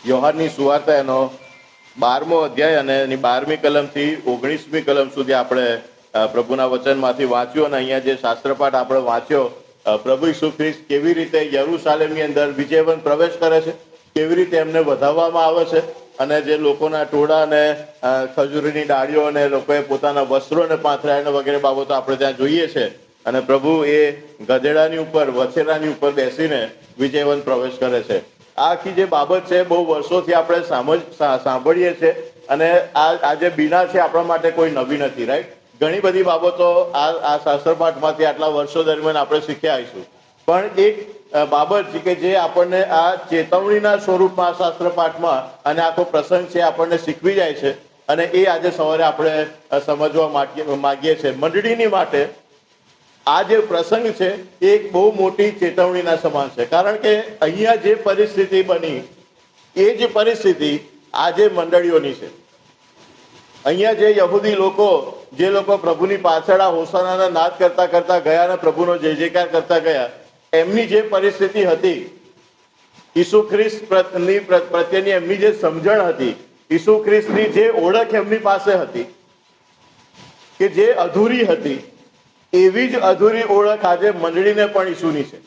યોહાનની સુવાર્તા એનો 12મો અધ્યાય અને એની 12મી કલમથી 19મી કલમ સુધી આપણે પ્રભુના વચનમાંથી વાંચ્યું. અને અહીંયા જે શાસ્ત્રપાઠ આપણે વાંચ્યો, પ્રભુ ઈસુ ખ્રિસ્ત કેવી રીતે યરૂશાલેમની અંદર વિજયવંત પ્રવેશ કરે છે, કેવી રીતે એમને વધાવવામાં આવે છે, અને જે લોકોના ટોળા અને ખજૂરીની ડાળીઓ અને લોકોએ પોતાના વસ્ત્રોને પાથરાયને વગેરે બાબતો આપણે ત્યાં જોઈએ છે. અને પ્રભુ એ ગધેડાની ઉપર, વછેરાની ઉપર બેસીને વિજયવંત પ્રવેશ કરે છે. આ આખી જે બાબત છે બહુ વર્ષોથી આપણે સાંભળીએ છીએ, અને આ જે બીના છે આપણા માટે કોઈ નવી નથી, રાઈટ? ઘણી બધી બાબતો આ શાસ્ત્રપાઠમાંથી આટલા વર્ષો દરમિયાન આપણે શીખ્યા આવીશું. પણ એક બાબત છે કે જે આપણને આ ચેતવણીના સ્વરૂપમાં શાસ્ત્રપાઠમાં અને આખો પ્રસંગ છે આપણને શીખવી જાય છે, અને એ આજે સવારે આપણે સમજવા માંગીએ છીએ. મંડળીની માટે આ જે પ્રસંગ છે એ એક બહુ મોટી ચેતવણીના સમાન છે. કારણ કે અહીંયા જે પરિસ્થિતિ બની એ જ પરિસ્થિતિ આજે મંડળીઓની છે. અહીંયા જે યહૂદી લોકો, જે લોકો પ્રભુની પાછળ આ હોસાનાના નાદ કરતા કરતા ગયા અને પ્રભુનો જય જયકાર કરતા ગયા, એમની જે પરિસ્થિતિ હતી, ઈસુ ખ્રિસ્ત પ્રત્યેની એમની જે સમજણ હતી, ઈસુ ખ્રિસ્તની જે ઓળખ એમની પાસે હતી કે જે અધૂરી હતી, એવી જ અધૂરી ઓળખ આજે મંડળીને પણ ઈસુની છે.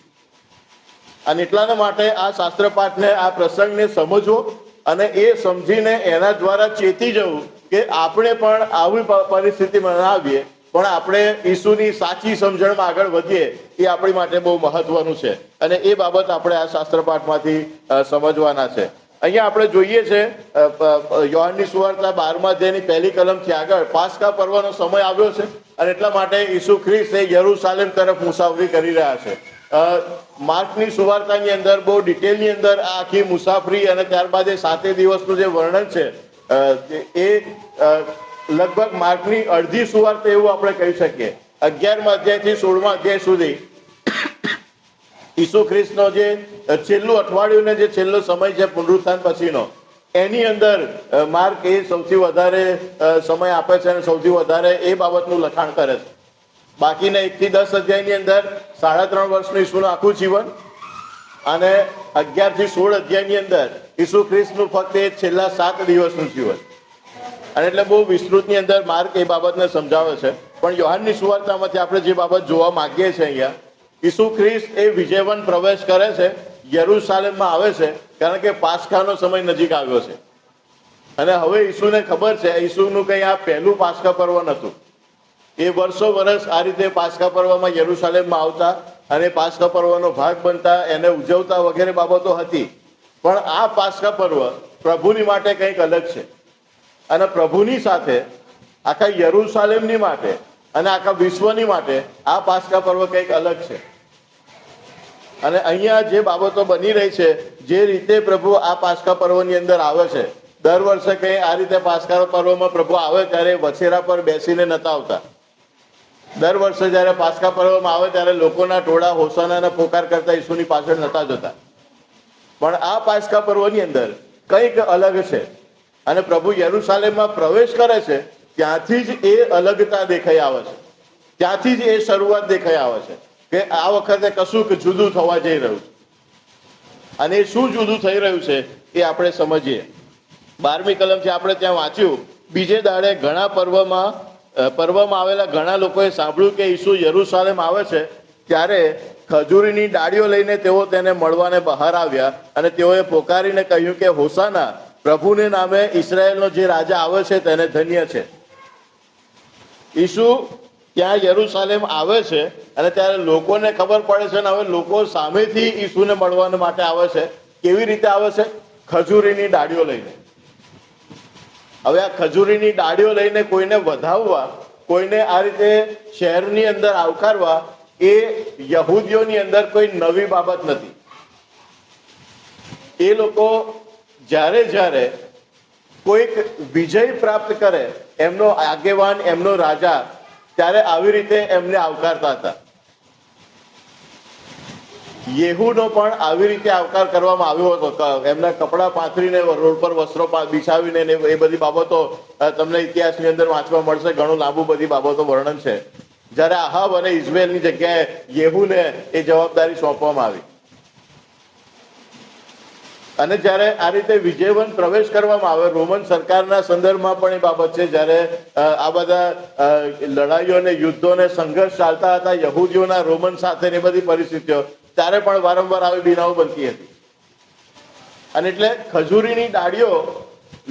અને એટલાના માટે આ શાસ્ત્રપાઠને, આ પ્રસંગને સમજવો અને એ સમજીને એના દ્વારા ચેતી જવું કે આપણે પણ આવી પરિસ્થિતિમાં ના આવીએ, પણ આપણે ઈસુની સાચી સમજણમાં આગળ વધીએ, એ આપણી માટે બહુ મહત્વનું છે. અને એ બાબત આપણે આ શાસ્ત્રપાઠમાંથી સમજવાના છે. અહીંયા આપણે જોઈએ છે યોહાનની સુવાર્તા 12મા અધ્યાયની 1લી કલમથી આગળ પાસ્કા પર્વનો સમય આવ્યો છે, અને એટલા માટે ઈસુ ખ્રિસ્ત એ યરૂશાલેમ તરફ મુસાફરી કરી રહ્યા છે. માર્કની સુવાર્તાની અંદર બહુ ડિટેલની અંદર આ આખી મુસાફરી અને ત્યારબાદ એ 7 દિવસનું જે વર્ણન છે એ લગભગ માર્કની અડધી સુવાર્તા એવું આપણે કહી શકીએ. 11મા અધ્યાયથી 16મા અધ્યાય સુધી ઈસુ ખ્રિસ્તનો જે છેલ્લું અઠવાડિયું ને જે છેલ્લો સમય છે પુનરુત્થાન પછીનો, એની અંદર માર્ક એ સૌથી વધારે સમય આપે છે અને સૌથી વધારે એ બાબતનું લખાણ કરે છે. બાકીના 1 થી 10 અધ્યાયની અંદર 3.5 વર્ષનું ઈસુનું આખું જીવન, અને 11 થી 16 અધ્યાયની અંદર ઈસુ ખ્રિસ્તનું ફક્ત એ છેલ્લા 7 દિવસનું જીવન. અને એટલે બહુ વિસ્તૃતની અંદર માર્ક એ બાબતને સમજાવે છે. પણ યોહાનની સુવાર્તામાંથી આપણે જે બાબત જોવા માંગીએ છીએ, અહીંયા ઈસુ ખ્રિસ્ત એ વિજયવંત પ્રવેશ કરે છે, યરૂશાલેમમાં આવે છે, કારણ કે પાસ્કાનો સમય નજીક આવ્યો છે. અને હવે ઈસુને ખબર છે ઈસુનું કંઈ આ પહેલું પાસ્કા પર્વ નહોતું. એ વર્ષો વર્ષ આ રીતે પાસ્કા પર્વમાં યરૂશાલેમમાં આવતા અને પાસ્કા પર્વનો ભાગ બનતા, એને ઉજવતા વગેરે બાબતો હતી. પણ આ પાસ્કા પર્વ પ્રભુની માટે કંઈક અલગ છે, અને પ્રભુની સાથે આખા યરૂશાલેમની માટે અને આખા વિશ્વની માટે આ પાસ્કા પર્વ કંઈક અલગ છે. અને અહીંયા જે બાબતો બની રહી છે, જે રીતે પ્રભુ આ પાસ્કા પર્વની અંદર આવે છે, દર વર્ષે કંઈ આ રીતે પાસ્કા પર્વમાં પ્રભુ આવે ત્યારે વછેરા પર બેસીને નતા આવતા. દર વર્ષે જ્યારે પાસ્કા પર્વમાં આવે ત્યારે લોકોના ટોળા હોસાનાના પોકાર કરતા ઈસુની પાછળ નતા જતા. પણ આ પાસ્કા પર્વની અંદર કંઈક અલગ છે, અને પ્રભુ યરૂશાલેમમાં પ્રવેશ કરે છે ત્યાંથી જ એ અલગતા દેખાઈ આવે છે, ત્યાંથી જ એ શરૂઆત દેખાઈ આવે છે કે આ વખતે કશુંક જુદું થવા જઈ રહ્યું છે. અને એ શું જુદું થઈ રહ્યું છે એ આપણે સમજીએ. 12મી કલમથી આપણે ત્યાં વાંચ્યું, બીજે દાડે ઘણા પર્વમાં આવેલા ઘણા લોકોએ સાંભળ્યું કે ઈસુ યરૂશાલેમ આવે છે, ત્યારે ખજૂરીની ડાળીઓ લઈને તેઓ તેને મળવાને બહાર આવ્યા, અને તેઓએ પોકારીને કહ્યું કે હોસાના, પ્રભુને નામે ઇઝરાયેલનો જે રાજા આવે છે તેને ધન્ય છે. ઈસુ ત્યાં યરૂશાલેમ આવે છે, અને ત્યારે લોકોને ખબર પડે છે, અને હવે લોકો સામેથી ઈસુને મળવા માટે આવે છે. કેવી રીતે આવે છે? ખજૂરીની ડાળીઓ લઈને. હવે આ ખજૂરીની ડાળીઓ લઈને કોઈને વધાવવા, કોઈને આ રીતે શહેરની અંદર આવકારવા, એ યહૂદીઓની અંદર કોઈ નવી બાબત નથી. એ લોકો જ્યારે કોઈક વિજય પ્રાપ્ત કરે, એમનો આગેવાન, એમનો રાજા, ત્યારે આવી રીતે એમને આવકારતા હતા. યેહૂનો પણ આવી રીતે આવકાર કરવામાં આવ્યો હતો. એમના કપડાં પાથરીને, રોડ પર વસ્ત્રો બિછાવીને, એ બધી બાબતો તમને ઇતિહાસની અંદર વાંચવા મળશે. ઘણું લાંબુ બધી બાબતો વર્ણન છે. જ્યારે આહાબ અને ઇઝરાયેલની જગ્યાએ યેહૂને એ જવાબદારી સોંપવામાં આવી. અને જ્યારે આ રીતે વિજયવંત પ્રવેશ કરવામાં આવે, રોમન સરકારના સંદર્ભમાં પણ એ બાબત છે, જ્યારે આ બધા લડાઈઓ અને યુદ્ધો અને સંઘર્ષ ચાલતા હતા યહૂદીઓના રોમન સાથેની બધી પરિસ્થિતિઓ, ત્યારે પણ વારંવાર આવી બનાવો બનતી હતી. અને એટલે ખજૂરીની ડાળીઓ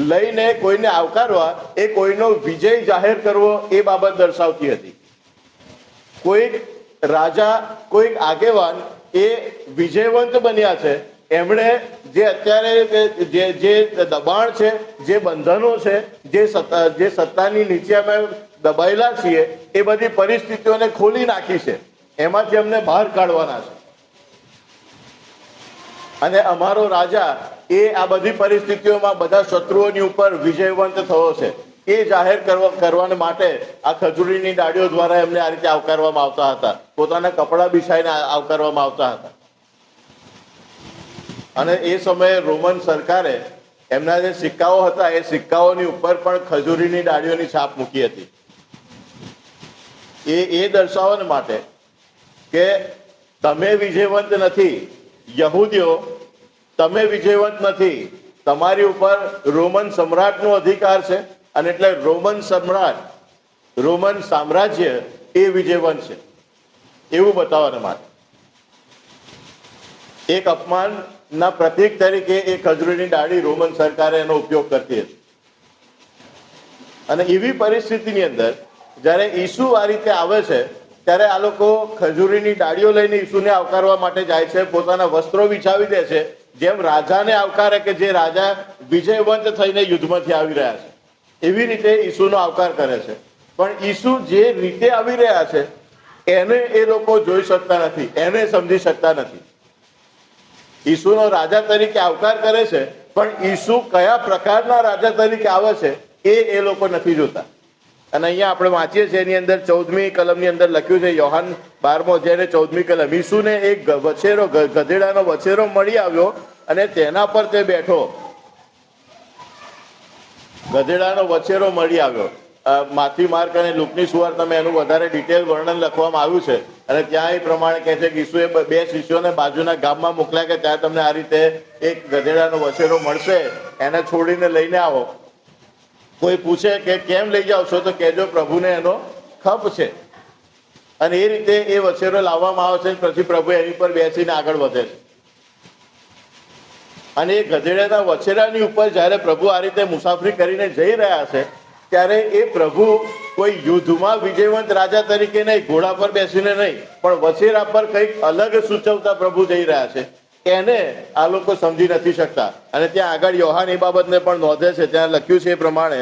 લઈને કોઈને આવકારવા એ કોઈનો વિજય જાહેર કરવો એ બાબત દર્શાવતી હતી. કોઈક રાજા, કોઈક આગેવાન એ વિજયવંત બન્યા છે, એમણે જે અત્યારે જે દબાણ છે, જે બંધનો છે, જે સત્તાની નીચે અમે દબાયેલા છીએ, એ બધી પરિસ્થિતિઓને ખોલી નાખી છે, એમાંથી અમને બહાર કાઢવાના છે. અને અમારો રાજા એ આ બધી પરિસ્થિતિઓમાં બધા શત્રુઓની ઉપર વિજયવંત થયો છે, એ જાહેર કરવા માટે આ ખજૂરીની ડાળીઓ દ્વારા એમને આ રીતે આવકારવામાં આવતા હતા. પોતાના કપડાં બિછાઈને આવકારવામાં આવતા હતા. અને એ સમયે રોમન સરકારે એમના જે સિક્કાઓ હતા એ સિક્કાઓની ઉપર પણ ખજૂરીની ડાળીઓની છાપ મૂકી હતી. એ દર્શાવવા માટે કે તમે વિજયવંત નથી, યહૂદીઓ તમે વિજયવંત નથી, તમારી ઉપર રોમન સમ્રાટનો અધિકાર છે, અને એટલે રોમન સમ્રાટ, રોમન સામ્રાજ્ય એ વિજયવંત છે, એવું બતાવવા માટે એક અપમાનના પ્રતીક તરીકે એ ખજૂરીની ડાળી રોમન સરકારે એનો ઉપયોગ કરતી હતી. અને એવી પરિસ્થિતિની અંદર જ્યારે ઈસુ આ રીતે આવે છે, ત્યારે આ લોકો ખજૂરીની ડાળીઓ લઈને ઈસુને આવકારવા માટે જાય છે, પોતાના વસ્ત્રો વિછાવી દે છે, જેમ રાજાને આવકારે કે જે રાજા વિજયવંત થઈને યુદ્ધમાંથી આવી રહ્યા છે, એવી રીતે ઈસુનો આવકાર કરે છે. પણ ઈસુ જે રીતે આવી રહ્યા છે એને એ લોકો જોઈ શકતા નથી, એને સમજી શકતા નથી. ઈસુનો રાજા તરીકે આવકાર કરે છે, પણ ઈસુ કયા પ્રકારના રાજા તરીકે આવે છે એ લોકો નથી જોતા. અને અહીંયા આપણે વાંચીએ છીએ, એની અંદર 14મી કલમની અંદર લખ્યું છે, યોહાન 12મો અધ્યાય 14મી કલમ, ઈસુને એક વછેરો, ગધેડાનો વછેરો મળી આવ્યો અને તેના પર તે બેઠો. ગધેડાનો વછેરો મળી આવ્યો. માથી, માર્ક અને લુકની સુવાર્તામાં એનું વધારે ડિટેલ વર્ણન લખવામાં આવ્યું છે. અને ત્યાં એ પ્રમાણે કહે છે કે ઈસુએ 2 શિષ્યોને બાજુના ગામમાં મોકલ્યા કે ત્યાં તમને આ રીતે એક ગધેડાનો વછેરો મળશે, એને છોડીને લઈને આવો. કોઈ પૂછે કે કેમ લઈ જાઓ છો, તો કહેજો પ્રભુને એનો ખપ છે. અને એ રીતે એ વછેરો લાવવામાં આવે છે. પછી પ્રભુ એની પર બેસીને આગળ વધે છે. અને એ ગધેડાના વછેરાની ઉપર જ્યારે પ્રભુ આ રીતે મુસાફરી કરીને જઈ રહ્યા છે, ત્યારે એ પ્રભુ કોઈ યુદ્ધમાં વિજયવંત રાજા તરીકે નહીં, ઘોડા પર બેસીને નહીં, પણ વછેરા પર કંઈક અલગ સૂચવતા પ્રભુ જઈ રહ્યા છે, એને આ લોકો સમજી નથી શકતા. અને ત્યાં આગળ યોહાન એ બાબતને પણ નોંધે છે. ત્યાં લખ્યું છે એ પ્રમાણે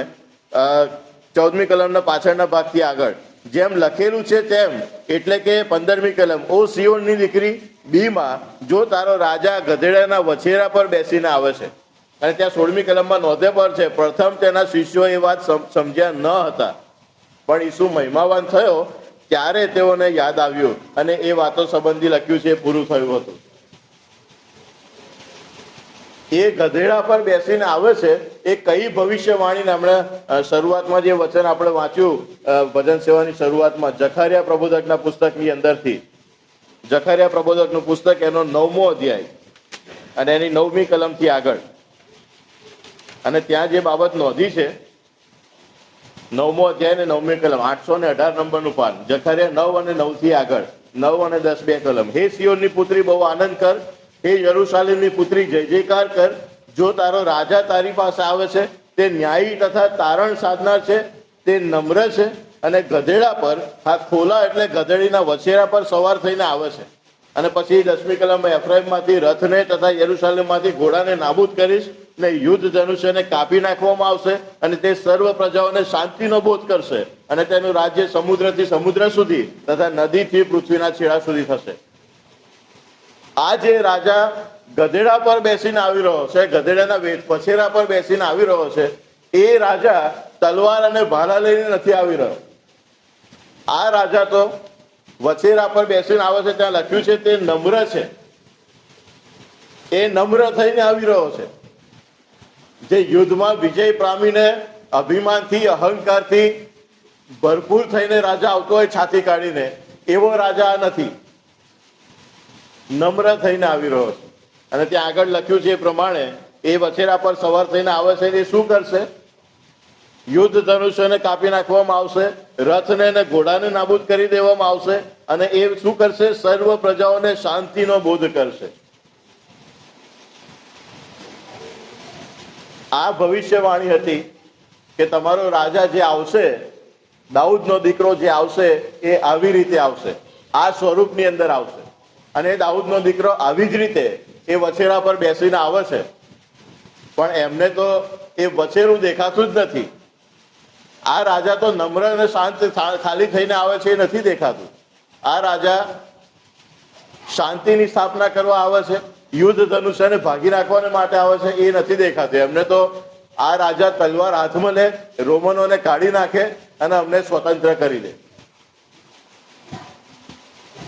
14મી કલમના પાછળના ભાગથી આગળ, જેમ લખેલું છે તેમ, એટલે કે 15મી કલમ, ઓ સિયોનની દીકરી, બીમાં જો તારો રાજા ગધેડાના વછેરા પર બેસીને આવે છે. અને ત્યાં 16મી કલમમાં નોંધે પર છે, પ્રથમ તેના શિષ્યો એ વાત સમજ્યા ન હતા, પણ ઈસુ મહિમાવાન થયો ત્યારે તેઓને યાદ આવ્યું અને એ વાતો સંબંધી લખ્યું છે એ પૂરું થયું હતું. એ ગધેડા પર બેસીને આવે છે એ કઈ ભવિષ્યવાણીને હમણાં શરૂઆતમાં જે વચન આપણે વાંચ્યું ભજન સેવાની શરૂઆતમાં, જખારિયા પ્રબોધકના પુસ્તકની અંદરથી, જખારિયા પ્રબોધકનું પુસ્તક એનો 9મો અધ્યાય અને એની 9મી કલમથી આગળ. અને ત્યાં જે બાબત નોંધી છે, 9મો અધ્યાય ને 9મી કલમ, 818 નંબરનું પાન, જખારિયા 9 અને 9 થી આગળ, 9 અને 10 2 કલમ. હે સિયોનની પુત્રી, બહુ આનંદ કર, હે યરૂશાલેમની પુત્રી, જય જયકાર કર. જો તારો રાજા તારી પાસે આવે છે, તે ન્યાયી તથા તારણ સાધનાર છે, તે નમ્ર છે અને ગધેડા પર, હા ખોલા એટલે ગધેડીના વછેરા પર સવાર થઈને આવે છે. અને પછી 10મી કલમમાં, એફ્રાઈમમાંથી રથને તથા યરૂશાલેમમાંથી ઘોડાને નાબૂદ કરીશ, ને યુદ્ધ ધનુષ્યને કાપી નાખવામાં આવશે, અને તે સર્વ પ્રજાઓને શાંતિનો બોધ કરશે, અને તેનું રાજ્ય સમુદ્રથી સમુદ્ર સુધી તથા નદીથી પૃથ્વીના છેડા સુધી થશે. આ જે રાજા ગધેડા પર બેસીને આવી રહ્યો છે, ગધેડાના વછેરા પર બેસીને આવી રહ્યો છે, એ રાજા તલવાર અને ભાલા લઈને નથી આવી રહ્યો. આ રાજા તો વછેરા પર બેસીને આવે છે. ત્યાં લખ્યું છે તે નમ્ર છે, એ નમ્ર થઈને આવી રહ્યો છે. જે યુદ્ધમાં વિજય પામીને અભિમાનથી, અહંકારથી ભરપૂર થઈને રાજા આવતો હોય છાતી કાઢીને, એવો રાજા નથી. નમ્ર થઈને આવી રહ્યો છે. અને ત્યાં આગળ લખ્યું છે એ પ્રમાણે એ વછેરા પર સવાર થઈને આવે છે. એ શું કરશે? યુદ્ધ ધનુષ્યને કાપી નાખવામાં આવશે, રથને અને ઘોડાને નાબૂદ કરી દેવામાં આવશે, અને એ શું કરશે? સર્વ પ્રજાઓને શાંતિનો બોધ કરશે. આ ભવિષ્યવાણી હતી કે તમારો રાજા જે આવશે, દાઉદનો દીકરો જે આવશે, એ આવી રીતે આવશે, આ સ્વરૂપની અંદર આવશે. અને દાઉદનો દીકરો આવી જ રીતે એ વછેરા પર બેસીને આવે છે. પણ એમને તો એ વછેરું દેખાતું જ નથી. આ રાજા તો નમ્ર અને શાંત ખાલી થઈને આવે છે એ નથી દેખાતું. આ રાજા શાંતિની સ્થાપના કરવા આવે છે, યુદ્ધ ધનુષ્યને ભાગી નાખવાને માટે આવે છે, એ નથી દેખાતું. એમને તો આ રાજા તલવાર હાથમાં લે, રોમનોને કાઢી નાખે અને અમને સ્વતંત્ર કરી દે,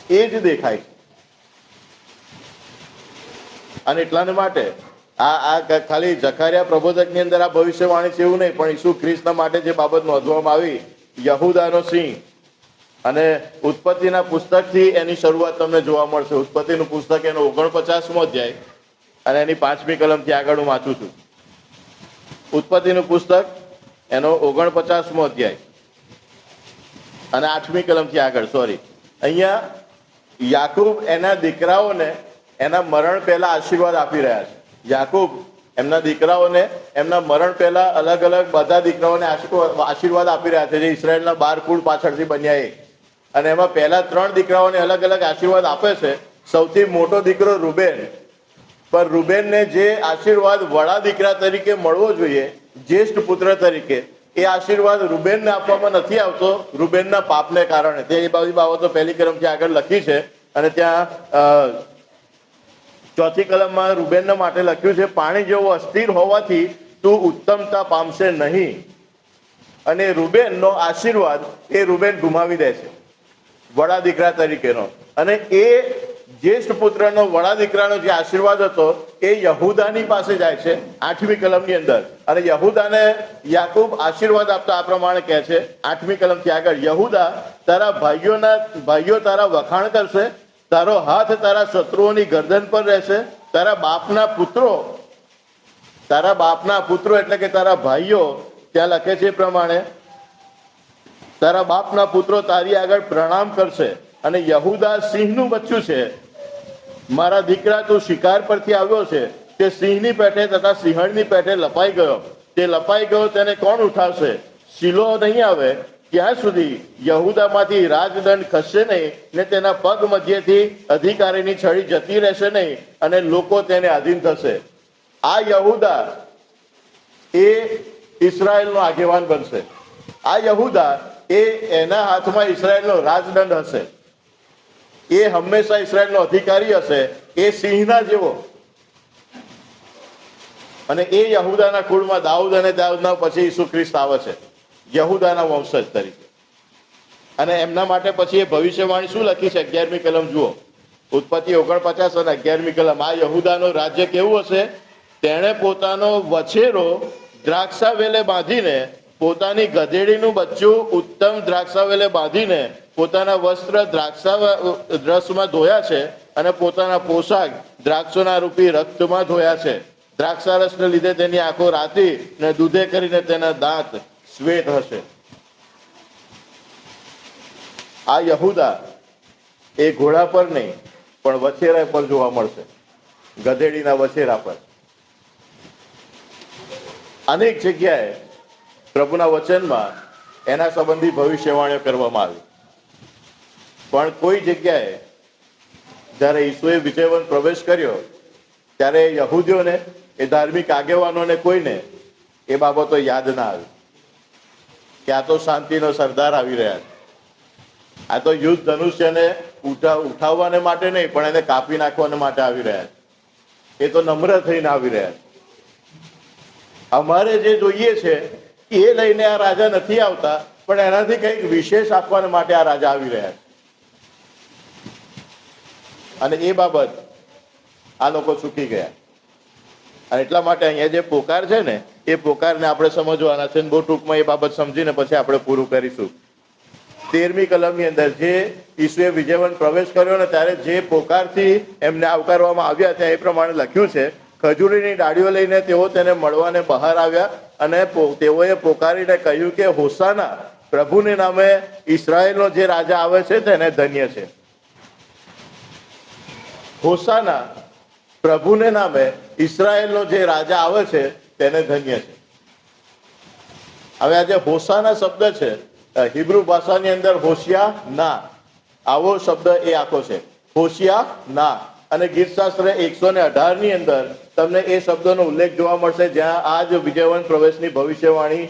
એ જ દેખાય. અને એટલાને માટે આ ખાલી જકારિયા પ્રબોધકની અંદર આ ભવિષ્યવાણી છે એવું નહીં, પણ ઈસુ ખ્રિસ્તના માટે જે બાબત નોંધવામાં આવી, યહૂદાનો સિંહ. અને ઉત્પત્તિના પુસ્તકથી એની શરૂઆત તમને જોવા મળશે. ઉત્પત્તિનું પુસ્તક એનો 49મો અધ્યાય અને એની 5મી કલમથી આગળ હું વાંચું છું. ઉત્પત્તિનું પુસ્તક એનો 49મો અધ્યાય અને 8મી કલમથી આગળ. અહીંયા યાકૂબ એના દીકરાઓને એના મરણ પહેલા આશીર્વાદ આપી રહ્યા છે. યાકૂબ એમના દીકરાઓને એમના મરણ પહેલા અલગ અલગ બધા દીકરાઓને આશીર્વાદ આપી રહ્યા છે, જે ઇસરાયેલના 12 કુળ પાછળથી બન્યા એ. અને એમાં પહેલા 3 દીકરાઓને અલગ અલગ આશીર્વાદ આપે છે. સૌથી મોટો દીકરો રૂબેન, પણ રૂબેનને જે આશીર્વાદ વડા દીકરા તરીકે મળવો જોઈએ, જ્યેષ્ઠ પુત્ર તરીકે, એ આશીર્વાદ રૂબેનને આપવામાં નથી આવતો, રૂબેનના પાપને કારણે. તે એ બધી બાબતો પહેલી કલમથી આગળ લખી છે. અને ત્યાં 4થી કલમમાં રૂબેનના માટે લખ્યું છે, પાણી જેવો અસ્થિર હોવાથી તું ઉત્તમતા પામશે નહીં. અને રૂબેનનો આશીર્વાદ એ રૂબેન ગુમાવી દે છે, વડા દીકરા તરીકેનો. અને એ જ્યેષ્ઠ પુત્રનો વડા દીકરાનો જે આશીર્વાદ હતો એ યહૂદાની પાસે જાય છે 8મી કલમની અંદર. અને યહૂદાને યાકૂબ આશીર્વાદ આપતા આ પ્રમાણે કહે છે 8મી કલમથી આગળ, યહૂદા, તારા ભાઈઓ તારા વખાણ કરશે, તારો હાથ તારા શત્રુઓની ગરદન પર રહેશે, તારા બાપના પુત્રો એટલે કે તારા ભાઈઓ, ત્યાં લખે છે એ પ્રમાણે, તારા બાપના પુત્રો તારી આગળ પ્રણામ કરશે. અને યહૂદા સિંહનું બચ્ચું છે, મારા દીકરા, તું શિકાર પરથી આવ્યો છે, તે સિંહની પેઠે તથા સિંહણની પેઠે લપાઈ ગયો. તે લપાઈ ગયો, તેને કોણ ઉઠાવશે? શિલો નહીં આવે ત્યાં સુધી યહૂદામાંથી રાજદંડ ખસશે નહીં, ને તેના પગ મધ્યથી અધિકારીની છડી જતી રહેશે નહીં, અને લોકો તેને આધીન થશે. આ યહૂદા એ ઇસરાયેલનો આગેવાન બનશે. આ યહૂદા એ એના હાથમાં ઇસરાયેલનો રાજદંડ હશે. એ હંમેશા ઇસરાયેલનો અધિકારી હશે, એ સિંહના જેવો. અને એ યહૂદાના કુળમાં દાઉદ, અને દાઉદના પછી ઈસુ ખ્રિસ્ત આવે છે યહૂદાના વંશજ તરીકે. અને એમના માટે પછી એ ભવિષ્યવાણી શું લખી છે? 11મી કલમ જુઓ, ઉત્પત્તિ 49 અને 11મી કલમ. આ યહૂદાનું રાજ્ય કેવું હશે? તેણે પોતાનો વછેરો દ્રાક્ષાવેલે બાંધીને, પોતાની ગધેડીનું બચ્ચું ઉત્તમ દ્રાક્ષાવેલે બાંધીને, પોતાના વસ્ત્ર દ્રાક્ષા રસમાં ધોયા છે, અને પોતાના પોશાક દ્રાક્ષોના રૂપી રક્તમાં ધોયા છે. દ્રાક્ષા રસને લીધે તેની આંખો રાતી ને દૂધે કરીને તેના દાંત શ્વેત હશે. આ યહૂદા એ ઘોડા પર નહીં, પણ વછેરા પર જોવા મળશે, ગધેડીના વછેરા પર. અનેક જગ્યાએ પ્રભુના વચનમાં એના સંબંધી ભવિષ્યવાણીઓ કરવામાં આવી, પણ કોઈ જગ્યાએ જ્યારે ઈસુએ વિજયવંત પ્રવેશ કર્યો ત્યારે યહૂદીઓને, એ ધાર્મિક આગેવાનોને, કોઈને એ બાબતો યાદ ના આવી કે આ તો શાંતિનો સરદાર આવી રહ્યા છે, આ તો યુદ્ધ ધનુષ્યને ઉઠાવવાને માટે નહીં, પણ એને કાપી નાખવાને માટે આવી રહ્યા છે. એ તો નમ્ર થઈને આવી રહ્યા છે. અમારે જે જોઈએ છે એ લઈને આ રાજા નથી આવતા, પણ એનાથી કંઈક વિશેષ આપવાને માટે આ રાજા આવી રહ્યા છે. અને એ બાબત આ લોકો ચૂકી ગયા. અને એટલા માટે અહીંયા જે પોકાર છે ને, એ પોકારને આપણે સમજવાના છે. બહુ ટૂંકમાં એ બાબત સમજીને પછી આપણે પૂરું કરીશું. 13મી કલમની અંદર જે ઈસુએ વિજયવન પ્રવેશ કર્યો ને ત્યારે જે પોકારથી એમને આવકારવામાં આવ્યા ત્યાં એ પ્રમાણે લખ્યું છે, ખજૂરીની ડાળીઓ લઈને તેઓ તેને મળવાને બહાર આવ્યા અને તેઓએ પોકારીને કહ્યું કે હોસાના, પ્રભુને નામે ઇસરાયેલનો જે રાજા આવે છે તેને ધન્ય છે. હોસાના, પ્રભુને નામે ઇસરાયેલનો જે રાજા આવે છે તેને ધન્ય છે. હવે આ જે હોસાના શબ્દ છે, હિબ્રુ ભાષાની અંદર હોશિયા ના, આવો શબ્દ એ આખો છે, હોશિયા ના. અને ગીતશાસ્ત્ર 118 ની અંદર તમને એ શબ્દનો ઉલ્લેખ જોવા મળશે, જ્યાં આ જ વિજયવંત પ્રવેશની ભવિષ્યવાણી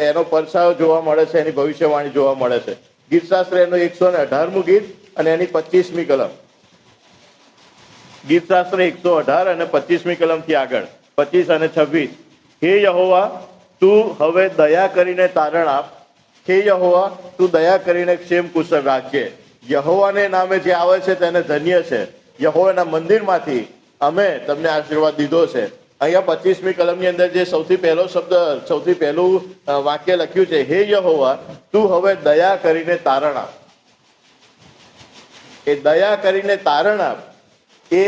એનો પરછાયો જોવા મળે છે, એની ભવિષ્યવાણી જોવા મળે છે. ગીતશાસ્ત્ર એનું 118મું ગીત અને એની 25મી કલમ. ગીતશાસ્ત્ર 118 અને 25મી કલમથી આગળ 25 અને 26. હે યહોવા, તું હવે દયા કરીને તારણ આપ. હે યહોવા, તું દયા કરીને ક્ષેમ કુશળ રાખજે. યહોવાને નામે જે આવે છે તેને ધન્ય છે. યહોવાના મંદિરમાંથી અમે તમને આશીર્વાદ દીધો છે. અહીંયા 25મી કલમની અંદર જે સૌથી પહેલો શબ્દ, સૌથી પહેલું વાક્ય લખ્યું છે, હે યહોવા, તું હવે દયા કરીને તારણ આપ. એ દયા કરીને તારણ આપ એ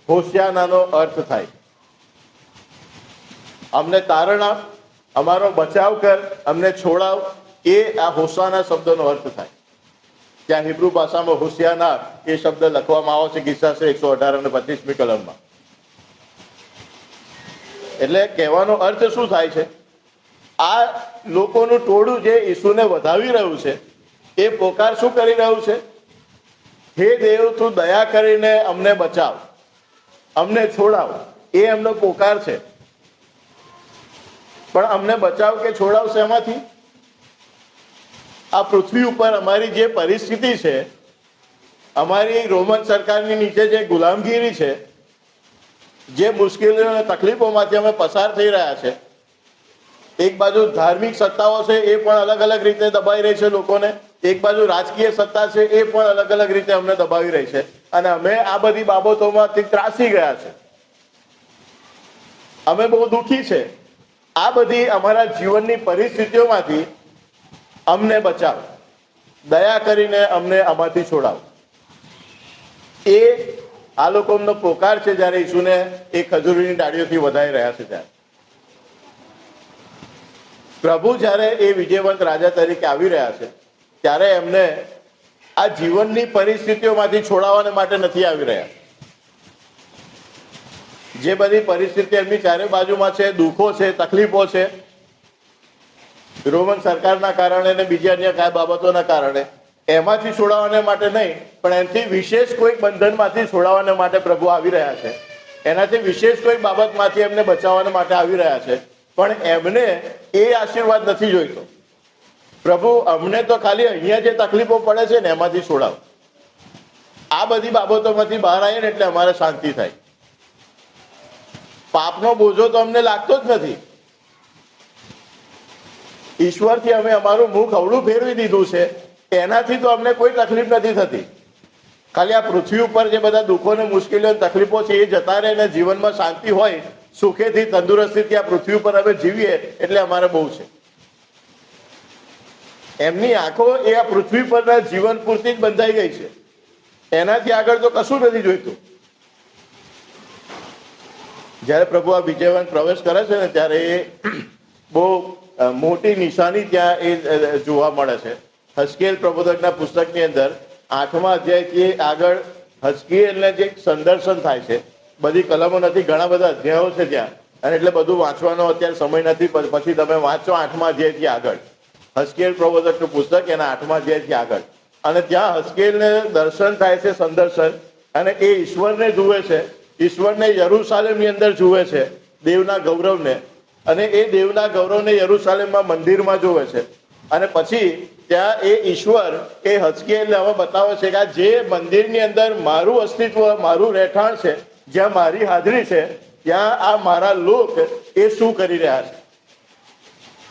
હોશિયાનાનો અર્થ થાય. અમને તારણ આપ, અમારો બચાવ કર, અમને છોડાવ, એ આ હોસાના શબ્દનો અર્થ થાય. ત્યાં હિબ્રુ ભાષામાં હોશિયાના એ શબ્દ લખવામાં આવે છે ગીતશાસ્ત્ર 118 અને 25મી કલમમાં. એટલે કહેવાનો અર્થ શું થાય છે? આ લોકોનું ટોળું જે ઈસુને વધાવી રહ્યું છે એ પોકાર શું કરી રહ્યું છે? હે દેવ, તું દયા કરીને અમને બચાવ, અમને છોડાવ, એ એમનો પોકાર છે. પણ અમને બચાવ કે છોડાવ શેમાંથી? આ પૃથ્વી ઉપર અમારી જે પરિસ્થિતિ છે, અમારી રોમન સરકારની નીચે જે ગુલામગીરી છે, જે મુશ્કેલીઓ અને તકલીફોમાંથી અમે પસાર થઈ રહ્યા છે, એક બાજુ ધાર્મિક સત્તાઓ છે એ પણ અલગ અલગ રીતે દબાઈ રહી છે લોકોને, એક બાજુ રાજકીય સત્તા છે એ પણ અલગ અલગ રીતે અમને દબાવી રહી છે, અને અમે આ બધી બાબતોમાંથી ત્રાસી ગયા છે. અમે બહુ દુઃખી છે. આ બધી અમારા જીવનની પરિસ્થિતિઓમાંથી અમને બચાવ, દયા કરીને અમને આમાંથી છોડાવ. એ આ લોકોનો પોકાર છે જ્યારે ઈસુને એ ખજૂરીની ડાળીઓથી વધાઈ રહ્યા છે. ત્યારે પ્રભુ જ્યારે એ વિજયવંત રાજા તરીકે આવી રહ્યા છે ત્યારે એમને આ જીવનની પરિસ્થિતિઓમાંથી છોડાવવાને માટે નથી આવી રહ્યા. જે બધી પરિસ્થિતિ એમની ચારે બાજુમાં છે, દુઃખો છે, તકલીફો છે, રોમન સરકારના કારણે ને બીજી અન્ય કઈ બાબતોના કારણે, એમાંથી છોડાવવાને માટે નહીં, પણ એનાથી વિશેષ કોઈક બંધનમાંથી છોડાવવાને માટે પ્રભુ આવી રહ્યા છે. એનાથી વિશેષ કોઈક બાબતમાંથી એમને બચાવવાને માટે આવી રહ્યા છે. પણ એમને એ આશીર્વાદ નથી જોઈતો. પ્રભુ, અમને તો ખાલી અહીંયા જે તકલીફો પડે છે ને એમાંથી છોડાવ. આ બધી બાબતોમાંથી બહાર આવીએ ને એટલે અમારે શાંતિ થાય. પાપનો બોજો તો અમને લાગતો જ નથી. ઈશ્વરથી અમે અમારું મુખ અવળું ફેરવી દીધું છે, એનાથી તો અમને કોઈ તકલીફ નથી થતી. ખાલી આ પૃથ્વી ઉપર જે બધા દુઃખો ને મુશ્કેલીઓ તકલીફો છે એ જતા રહે ને જીવનમાં શાંતિ હોય, સુખેથી તંદુરસ્તીથી આ પૃથ્વી ઉપર અમે જીવીએ એટલે અમારે બહુ છે. એમની આંખો એ આ પૃથ્વી પરના જીવન પૂરતી જ બંધાઈ ગઈ છે. એનાથી આગળ તો કશું નથી જોઈતું. જ્યારે પ્રભુ આ વિજયવંત પ્રવેશ કરે છે ને ત્યારે એ બહુ મોટી નિશાની ત્યાં એ જોવા મળે છે. હઝકેલ પ્રબોધકના પુસ્તકની અંદર 8મા અધ્યાયથી આગળ હઝકેલને જે સંદર્શન થાય છે, બધી કલમો નથી, ઘણા બધા અધ્યાયો છે ત્યાં, અને એટલે બધું વાંચવાનો અત્યારે સમય નથી. પછી તમે વાંચો 8મા અધ્યાયથી આગળ, હઝકેલ પ્રબોધકનું પુસ્તક એના 8મા અધ્યાયથી આગળ, અને ત્યાં હઝકેલને દર્શન થાય છે, સંદર્શન, અને એ ઈશ્વરને જુએ છે, ઈશ્વરને યરૂશાલેમની અંદર જુએ છે, દેવના ગૌરવને, અને એ દેવના ગૌરવને યરૂશાલેમમાં મંદિરમાં જોવે છે. અને પછી ત્યાં એ ઈશ્વર એ હઝકેલને હવે બતાવે છે કે આ જે મંદિરની અંદર મારું અસ્તિત્વ, મારું રહેઠાણ છે, જ્યાં મારી હાજરી છે, ત્યાં આ મારા લોક એ શું કરી રહ્યા છે.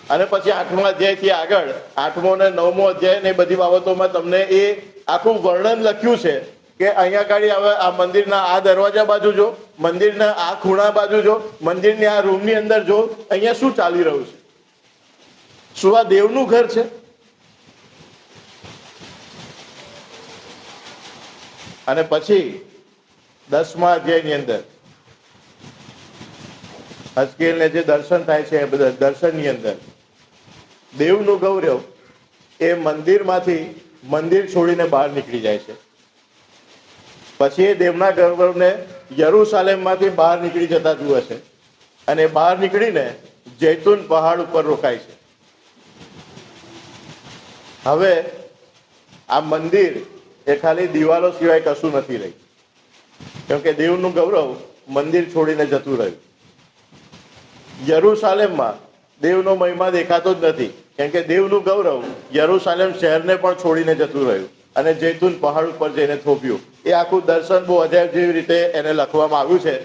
અને પછી 8મા અધ્યાયથી આગળ 8મો અને 9મો અધ્યાય ને બધી બાબતોમાં તમને એ આખું વર્ણન લખ્યું છે કે અહીંયા આગળ હવે આ મંદિરના આ દરવાજા બાજુ જો, મંદિરના આ ખૂણા બાજુ જો, મંદિરની આ રૂમની અંદર જો, અહીંયા શું ચાલી રહ્યું છે. શું આ દેવનું ઘર છે? અને પછી 10મા અધ્યાયની અંદર હઝકેલને જે દર્શન થાય છે એ બધા દર્શનની અંદર દેવનું ગૌરવ એ મંદિરમાંથી મંદિર છોડીને બહાર નીકળી જાય છે. પછી એ દેવના ગૌરવને યરૂશાલેમમાંથી બહાર નીકળી જતા જુએ છે અને બહાર નીકળીને જૈતુન પહાડ ઉપર રોકાય છે. હવે આ મંદિર એ ખાલી દિવાલો સિવાય કશું નથી રહી, કેમ કે દેવનું ગૌરવ મંદિર છોડીને જતું રહ્યું. યરૂશાલેમમાં દેવનો મહિમા દેખાતો જ નથી, કેમ કે દેવનું ગૌરવ યરૂશાલેમ શહેરને પણ છોડીને જતું રહ્યું અને જૈતુન પહાડ ઉપર જઈને થોપ્યું. એ આખું દર્શન બહુ અજાયબ જેવી રીતે એને લખવામાં આવ્યું છે.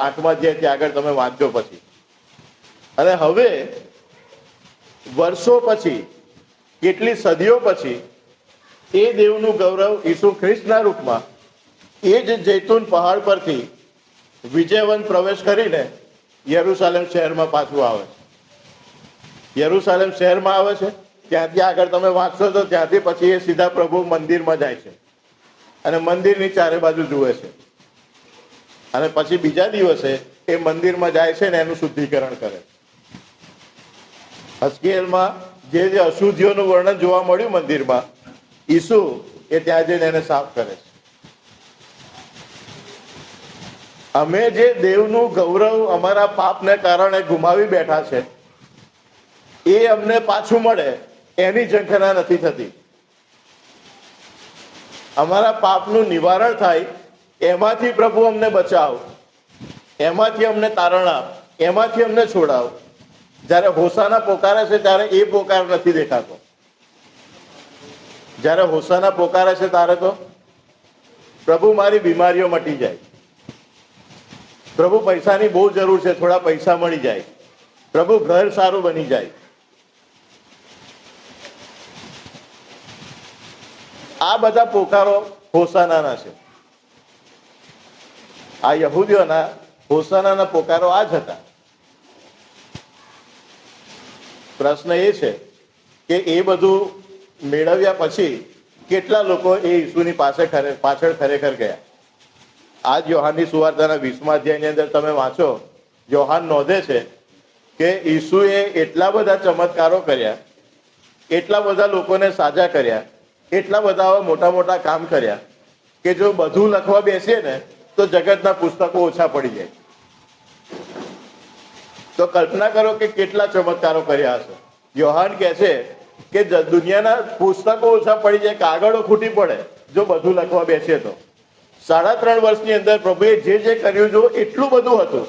8મા અધ્યાયથી આગળ તમે વાંચજો પછી. અને હવે વર્ષો પછી, કેટલી સદીઓ પછી એ દેવનું ગૌરવ ઈસુ ખ્રિસ્તના રૂપમાં એ જ જૈતુન પહાડ પરથી વિજયવંત પ્રવેશ કરીને યરૂશાલેમ શહેરમાં પાછું આવે છે. યરૂશાલેમ શહેરમાં આવે છે, ત્યાંથી આગળ તમે વાંચશો તો ત્યાંથી પછી એ સીધા પ્રભુ મંદિરમાં જાય છે અને મંદિરની ચારે બાજુ જુએ છે. અને પછી બીજા દિવસે એ મંદિરમાં જાય છે ને એનું શુદ્ધિકરણ કરે. હઝકેલમાં જે અશુદ્ધિઓનું વર્ણન જોવા મળ્યું મંદિરમાં, ઈસુ એ ત્યાં જઈને એને સાફ કરે છે. અમે જે દેવનું ગૌરવ અમારા પાપને કારણે ગુમાવી બેઠા છે એ અમને પાછું મળે એની ઝંખના નથી થતી. અમારા પાપનું નિવારણ થાય એમાંથી પ્રભુ અમને બચાવ, એમાંથી અમને તારણ આપ, એમાંથી અમને છોડાવ. જ્યારે હોસાના પોકારે છે ત્યારે એ પોકાર નથી દેખાતો. જ્યારે હોસાના પોકારે છે ત્યારે તો પ્રભુ મારી બીમારીઓ મટી જાય, પ્રભુ પૈસાની બહુ જરૂર છે, થોડા પૈસા મળી જાય, પ્રભુ ઘર સારું બની જાય. આ બધા પોકારો હોસાનાના છે. આ યહૂદીઓના હોસાનાના પોકારો આ જ હતા. પ્રશ્ન એ છે કે એ બધું મેળવ્યા પછી કેટલા લોકો એ ઈસુની પાછળ ખરેખર ગયા. આજ યોહાનની સુવાર્તાના 20મા અધ્યાયની અંદર તમે વાંચો, યોહાન નોંધે છે કે ઈસુએ એટલા બધા ચમત્કારો કર્યા, એટલા બધા લોકોને સાજા કર્યા, એટલા બધા મોટા મોટા કામ કર્યા કે જો બધું લખવા બેસીએ ને તો જગતના પુસ્તકો ઓછા પડી જાય. તો કલ્પના કરો કે કેટલા ચમત્કારો કર્યા હશે. યોહાન કહે છે કે દુનિયાના પુસ્તકો ઓછા પડી જાય, કાગળો ખૂટી પડે જો બધું લખવા બેસીએ તો. 3.5 વર્ષની અંદર પ્રભુએ જે કર્યું જો એટલું બધું હતું,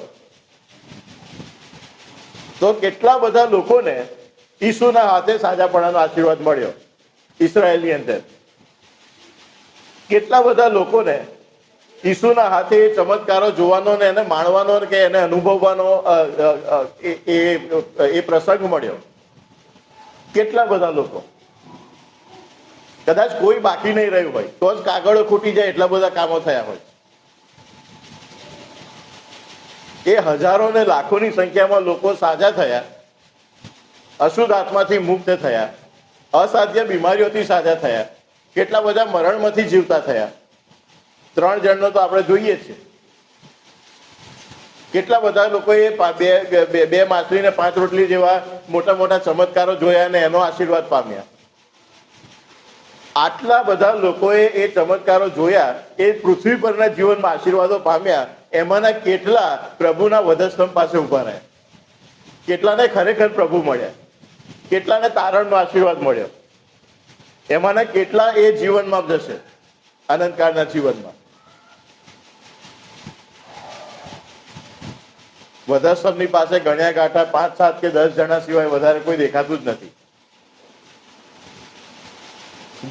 તો કેટલા બધા લોકોને ઈસુના હાથે સાજાપણાનો આશીર્વાદ મળ્યો. ઇઝરાયલની અંદર કેટલા બધા લોકોને ઈસુના હાથે એ ચમત્કારો જોવાનો ને એને માણવાનો કે એને અનુભવવાનો એ પ્રસંગ મળ્યો. કેટલા બધા લોકો, કદાચ કોઈ બાકી નહીં રહ્યું હોય તો જ કાગળો ખૂટી જાય એટલા બધા કામો થયા હોય. એ હજારો ને લાખોની સંખ્યામાં લોકો સાજા થયા, અશુદ્ધ આત્માથી મુક્ત થયા, અસાધ્ય બીમારીઓથી સાજા થયા, કેટલા બધા મરણમાંથી જીવતા થયા. 3 જણનો તો આપણે જોઈએ જ છે. કેટલા બધા લોકોએ બે માછલી ને 5 રોટલી જેવા મોટા મોટા ચમત્કારો જોયા અને એનો આશીર્વાદ પામ્યા. આટલા બધા લોકોએ એ ચમત્કારો જોયા, એ પૃથ્વી પરના જીવનમાં આશીર્વાદો પામ્યા. એમાંના કેટલા પ્રભુના વધસ્તંભ પાસે ઉભા રહ્યા, કેટલાને ખરેખર પ્રભુ મળ્યા, કેટલાને તારણનો આશીર્વાદ મળ્યો, એમાંના કેટલા એ જીવનમાં જશે, અનંતકાળના જીવનમાં. વધસ્તંભની પાસે ગણ્યા ગાંઠા 5, 7 કે 10 જણા સિવાય વધારે કોઈ દેખાતું જ નથી.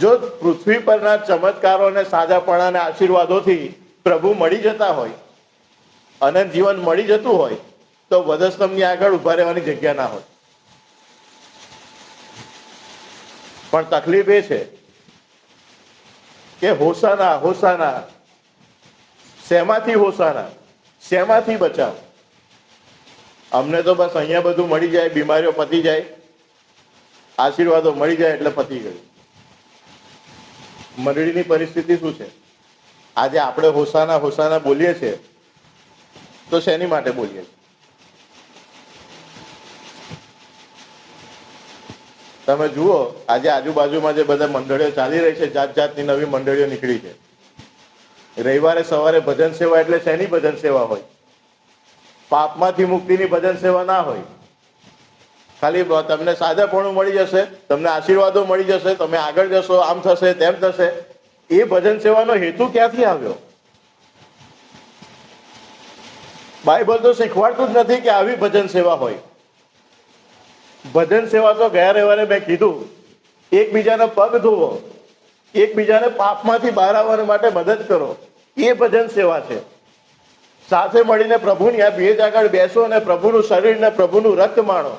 જો પૃથ્વી પરના ચમત્કારો અને સાજાપણા અને આશીર્વાદોથી પ્રભુ મળી જતા હોય, અનંત જીવન મળી જતું હોય, તો વધસ્તંભની આગળ ઉભા રહેવાની જગ્યા ના હોય. પણ તકલીફ એ છે કે હોસાના હોસાના, શેમાંથી હોસાના, શેમાંથી બચાવ? અમને તો બસ અહીંયા બધું મળી જાય, બીમારીઓ પતી જાય, આશીર્વાદો મળી જાય એટલે પતી ગયું. મંડળીની પરિસ્થિતિ શું છે? આજે આપણે હોસાના હોસાના બોલીએ છીએ તો શેની માટે બોલીએ છીએ? તમે જુઓ આજે આજુબાજુમાં જે બધા મંડળીઓ ચાલી રહી છે, જાત જાતની નવી મંડળીઓ નીકળી છે. રવિવારે સવારે ભજન સેવા એટલે શેની ભજન સેવા હોય? પાપમાંથી મુક્તિની ભજન સેવા ના હોય. ખાલી તમને સાદાપણું મળી જશે, તમને આશીર્વાદો મળી જશે, તમે આગળ જશો, આમ થશે તેમ થશે. એ ભજન સેવાનો હેતુ ક્યાંથી આવ્યો? બાઇબલ તો શીખવાડતું જ નથી કે આવી ભજન સેવા હોય. ભજન સેવા તો ગયા રવિવારે મેં કીધું, એકબીજાના પગ ધોવો, એકબીજાને પાપમાંથી બહાર આવવા માટે મદદ કરો, એ ભજન સેવા છે. સાથે મળીને પ્રભુની આ ભેજ આગળ બેસો અને પ્રભુનું શરીર ને પ્રભુનું રક્ત માણો,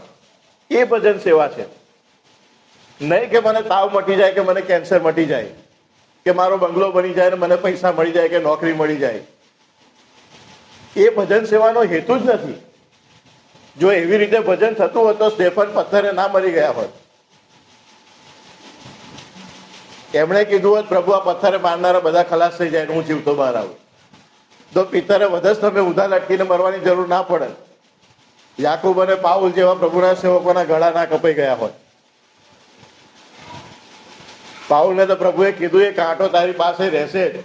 એ ભજન સેવા છે. નહીં કે મને તાવ મટી જાય, કે મને કેન્સર મટી જાય, કે મારો બંગલો બની જાય ને મને પૈસા મળી જાય, કે નોકરી મળી જાય. એ ભજન સેવાનો હેતુ જ નથી. જો એવી રીતે ભજન થતું હોત તો સ્ટેફન પથ્થરે ના મરી ગયા હોત. એમણે કીધું હોત પ્રભુ આ પથ્થરે મારનારા બધા ખલાસ થઈ જાય, હું જીવતો બહાર આવું. તો પિત્તરે વધસ તમે ઉધા લટકીને મરવાની જરૂર ના પડે. યાકૂબ અને પાઉલ જેવા પ્રભુના સેવકોના ગળા ના કપાઈ ગયા હોત. પાઉલને તો પ્રભુએ કીધું એ કાંટો તારી પાસે રહેશે જ.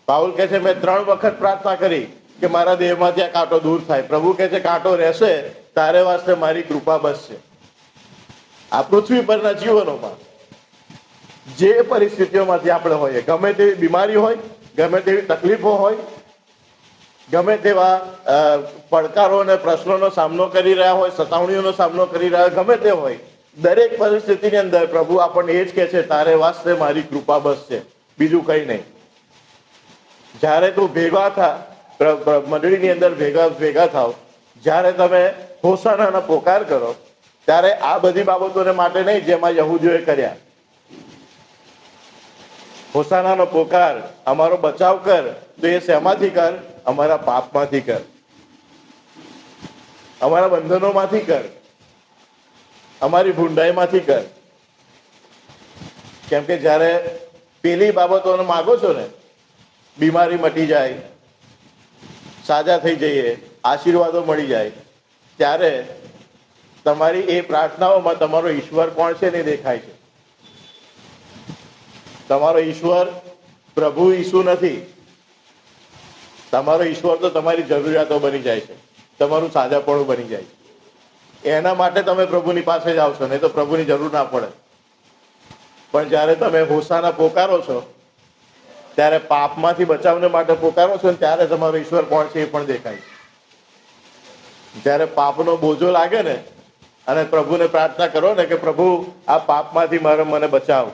પાઉલ કહે છે મેં 3 વખત પ્રાર્થના કરી કે મારા દેહમાંથી આ કાંટો દૂર થાય. પ્રભુ કહે છે કાંટો રહેશે, તારે વાસ્તે મારી કૃપા બસશે. આ પૃથ્વી પરના જીવનોમાં જે પરિસ્થિતિઓમાંથી આપણે હોઈએ, ગમે તેવી બીમારી હોય, ગમે તેવી તકલીફો હોય, ગમે તેવા પડકારો અને પ્રશ્નોનો સામનો કરી રહ્યા હોય, સતાવણીઓનો સામનો કરી રહ્યા હોય, ગમે તે હોય, દરેક પરિસ્થિતિની અંદર પ્રભુ આપણને એ જ કહે છે તારે વાસ્તે મારી કૃપા બસશે, બીજું કંઈ નહીં. જ્યારે તું ભેગા થા, મંડળીની અંદર ભેગા થાવ, જ્યારે તમે હોસાનાનો પોકાર કરો, ત્યારે આ બધી બાબતોને માટે નહીં જેમાં યહૂદીઓએ કર્યા. હોસાનાનો પોકાર, અમારો બચાવ કર, તો એ શેમાંથી કર? અમારા પાપમાંથી કર, અમારા બંધનોમાંથી કર, અમારી ભૂંડાઈમાંથી કર. કેમ કે જ્યારે પેલી બાબતોને માગો છો ને, બીમારી મટી જાય, સાજા થઈ જઈએ, આશીર્વાદો મળી જાય, ત્યારે તમારી એ પ્રાર્થનાઓમાં તમારો ઈશ્વર કોણ છે ને દેખાય છે. તમારો ઈશ્વર પ્રભુ ઈસુ નથી. તમારો ઈશ્વર તો તમારી જરૂરિયાતો બની જાય છે, તમારું સાજાપણું બની જાય છે. એના માટે તમે પ્રભુની પાસે જ આવશો, નહીં તો પ્રભુની જરૂર ના પડે. પણ જ્યારે તમે હોસાના પોકારો છો, ત્યારે પાપમાંથી બચાવને માટે પોકારો છો ને ત્યારે તમારો ઈશ્વર કોણ છે એ પણ દેખાય છે. જ્યારે પાપનો બોજો લાગે ને અને પ્રભુને પ્રાર્થના કરો ને કે પ્રભુ આ પાપમાંથી મને બચાવ,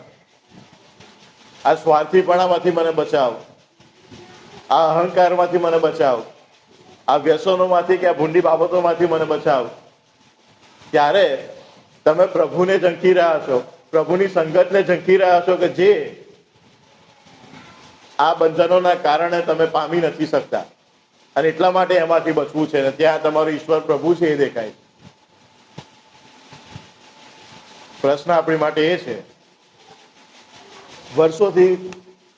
આ સ્વાર્થીપણામાંથી મને બચાવ, આ અહંકારમાંથી મને બચાવ, આ વ્યસનોમાંથી કે આ ભૂંડી બાબતોમાંથી મને બચાવ, ત્યારે તમે પ્રભુને ઝંખી રહ્યા છો, પ્રભુની સંગતને ઝંખી રહ્યા છો કે જે આ બંધનોના કારણે તમે પામી નથી શકતા, અને એટલા માટે એમાંથી બચવું છે ને ત્યાં તમારો ઈશ્વર પ્રભુ છે એ દેખાય. પ્રશ્ન આપણી માટે એ છે, વર્ષોથી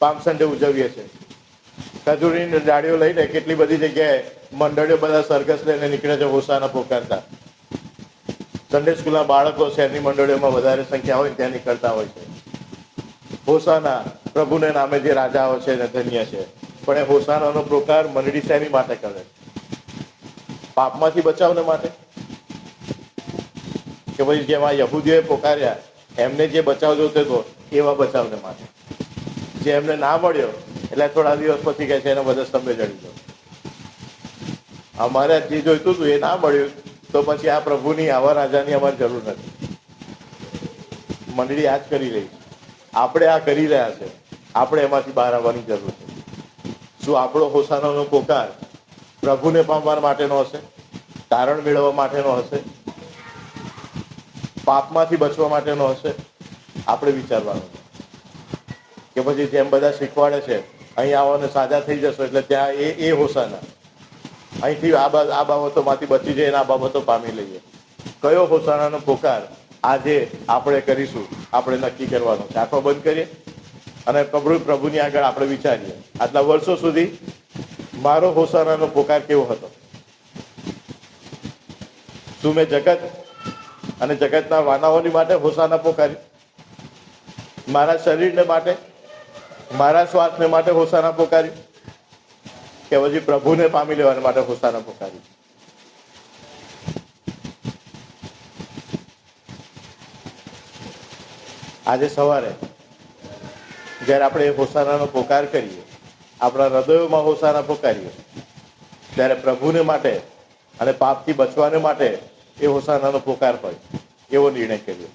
પામ સન્ડે ઉજવીએ છીએ, ખજૂરીની ડાળીઓ લઈને કેટલી બધી જગ્યાએ મંડળીઓ બધા સરઘસ લઈને નીકળે છે હોસાના પોકારતા. સન્ડે સ્કૂલના બાળકો શહેરની મંડળીઓમાં વધારે સંખ્યા હોય ત્યાં નીકળતા હોય છે. હોસાના પ્રભુને નામે જે રાજાઓ છે ને ધન્ય છે, પણ એ હોસાનાનો પ્રકાર મંડળી શેની માટે કરે? પાપમાંથી બચાવને માટે, કે પછી જેમાં યહૂદીઓએ પોકાર્યા એમને જે બચાવ જોતો હતો એવા બચાવને માટે? જે એમને ના મળ્યો એટલે થોડા દિવસ પછી કહે છે એને બધા સ્તંભે ચડી દો. અમારે જે જોઈતું હતું એ ના મળ્યું તો પછી આ પ્રભુની આવા રાજાની અમારે જરૂર નથી. મંડળી આ જ કરી રહી છે, આપણે આ કરી રહ્યા છે, આપણે એમાંથી બહાર આવવાની જરૂર છે. શું આપણો હોસાનાનો પોકાર પ્રભુને પામવા માટેનો હશે, તારણ મેળવવા માટેનો હશે, પાપમાંથી બચવા માટેનો હશે? આપણે વિચારવાનું. કે પછી જેમ બધા શીખવાડે છે અહીં આવો ને સાજા થઈ જશો એટલે ત્યાં એ હોસાના, અહીંથી આ બાબતોમાંથી બચી જઈને આ બાબતો પામી લઈએ. કયો હોસાનાનો પોકાર આજે આપણે કરીશું? આપણે નક્કી કરવાનો છે. આંખો બંધ કરીએ, અને પ્રભુની આગળ આપણે વિચારીએ, આટલા વર્ષો સુધી મારો હોસાનાનો પોકાર કેવો હતો? શું મેં જગત અને જગતના વાનાઓની માટે હોસાના પોકારી? મારા શરીરને માટે, મારા સ્વાર્થને માટે હોસાના પોકારી? કે પછી પ્રભુને પામી લેવાને માટે હોસાના પોકારી? આજે સવારે જ્યારે આપણે હોસાનાનો પોકાર કરીએ, આપણા હૃદયોમાં હોસાના પોકારીએ, ત્યારે પ્રભુને માટે અને પાપથી બચવાને માટે એ હોસાનાનો પોકાર હોય એવો નિર્ણય કર્યો.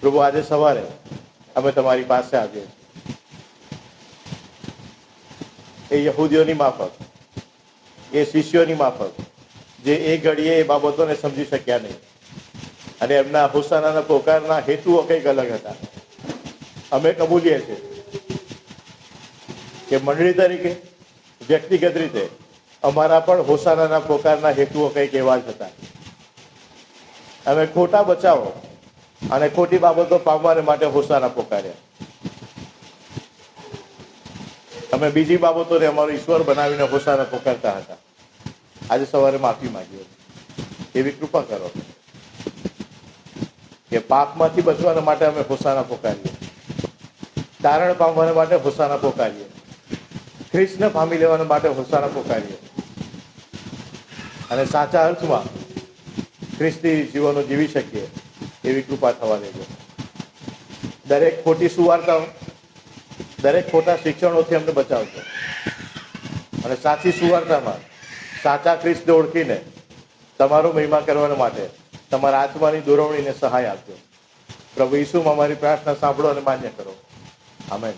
પ્રભુ, આજે સવારે અમે તમારી પાસે આવીએ છીએ. એ યહૂદીઓની માફક, એ શિષ્યોની માફક, જે એ ઘડીએ એ બાબતોને સમજી શક્યા નહીં અને એમના હોસાનાના પોકારના હેતુઓ કંઈક અલગ હતા. અમે કબૂલીએ છીએ કે મંડળી તરીકે, વ્યક્તિગત રીતે અમારા પણ હોસાનાના પોકારના હેતુઓ કંઈક એવા જ હતા. અમે ખોટા બચાવો અને ખોટી બાબતો પામવાને માટે હોસાના પોકાર્યા. અમે બીજી બાબતોને અમારો ઈશ્વર બનાવીને હોસાના પોકારતા હતા. આજે સવારે માફી માંગીએ, એવી કૃપા કરો કે પાપમાંથી બચવાના માટે અમે હોસાના પોકારીએ, તારણ પામવાના માટે હોસાના પોકારીએ, ખ્રિસ્તને પામી લેવાના માટે હોસાના પોકારીએ અને સાચા અર્થમાં ખ્રિસ્તી જીવનો જીવી શકીએ એવી કૃપા થવા દેજો. દરેક ખોટી સુવાર્તાઓ, દરેક ખોટા શિક્ષણોથી અમને બચાવજો અને સાચી સુવાર્તામાં સાચા ખ્રિસ્તને ઓળખીને તમારો મહિમા કરવા માટે તમારા આત્માની દોરવણીને સહાય આપજો. પ્રભુ ઈસુમાં અમારી પ્રાર્થના સાંભળો અને માન્ય કરો. આમેન.